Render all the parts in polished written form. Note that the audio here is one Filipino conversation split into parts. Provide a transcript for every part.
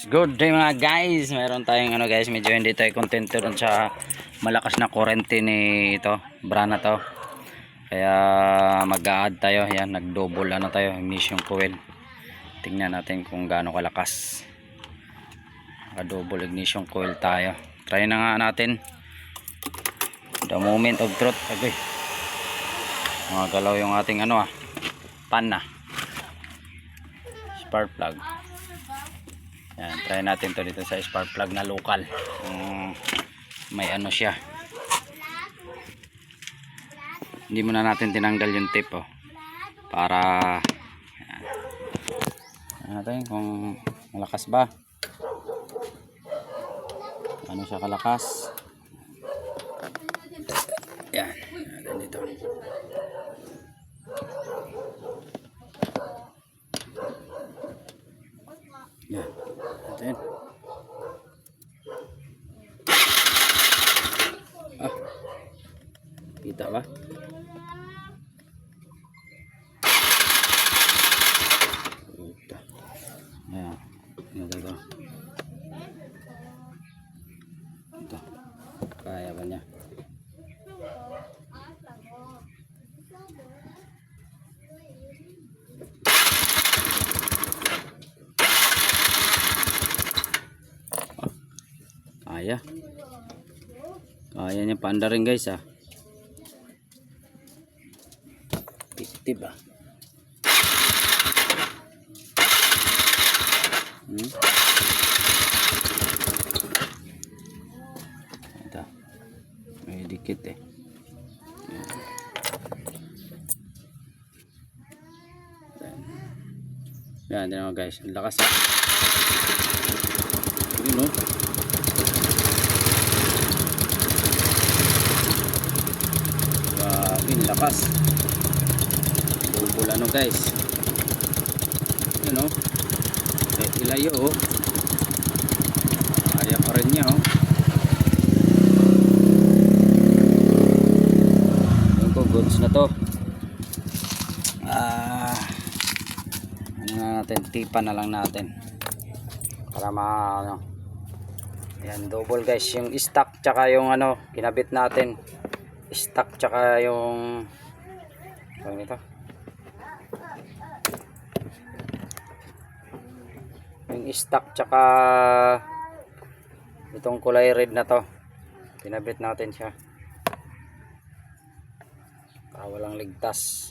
Good day mga guys. Meron tayong guys, medyo hindi tayo kontento dun sa malakas na kurente ni ito, brana to. Kaya mag-a-add tayo. Yan, nag-double tayo, ignition coil. Tingnan natin kung gaano kalakas. Naka-double ignition coil tayo. Try na nga natin. The moment of truth. Agay. Mga galaw yung ating pan na. Spark plug. Yan, try natin to dito sa spark plug na local. May siya. Hindi muna natin tinanggal yung tip para natin kung malakas ba. Ano siya kalakas. Yan, ganito. Yan. Ayan. Kita ba? Kita. Ayan. Ito. Ito. Kaya ba niya? Kaya niya paanda rin guys Pitib Ito. May dikit Yan din guys, ang lakas yun lakas double guys yun ilayo kaya pa rin niya yun ko, goods na to. Ano na natin, tipan na lang natin para yan, double guys, yung stock tsaka yung kinabit natin, stock tsaka yung ito, yung stock tsaka itong kulay red na to, pinabit natin siya para walang ligtas.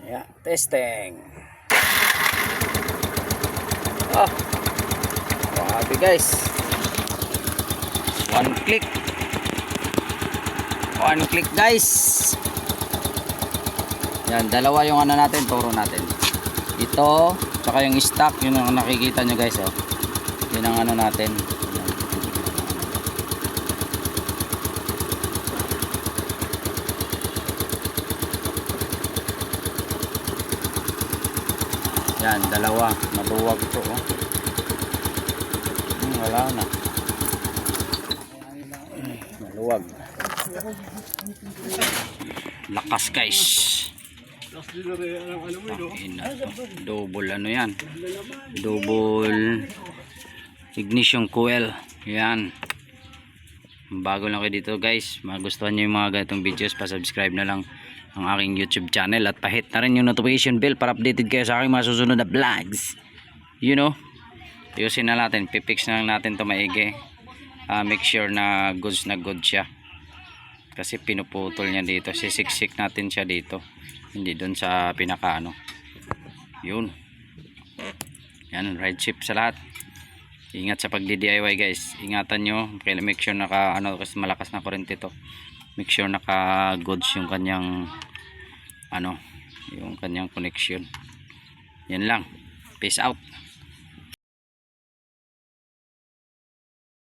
Yeah, testing. Grabe guys. One click guys. Yan, dalawa yung natin, turo natin. Ito, saka yung stock, yun ang nakikita nyo guys Yun ang natin. Yan, dalawa, maluwag ito wala na, maluwag, lakas guys. Double yan, double ignition coil. Yan, bago lang kayo dito guys, magustuhan nyo yung mga ganitong videos, pa-subscribe na lang ang aking YouTube channel at pahit na rin yung notification bell para updated kayo sa aking mga susunod na vlogs. Ayusin na natin, pipix na lang natin to maigi. make sure na good siya. Kasi pinuputol niya dito, sisiksik natin siya dito, hindi doon sa pinaka ano. Yun. Yan, ride chip sa lahat. Ingat sa pagdi-DIY guys. Ingatan nyo, kaya make sure naka ano, kasi malakas na kuryente to. Make sure naka goods yung kanyang ano, yung kanyang connection. Yan lang. Peace out.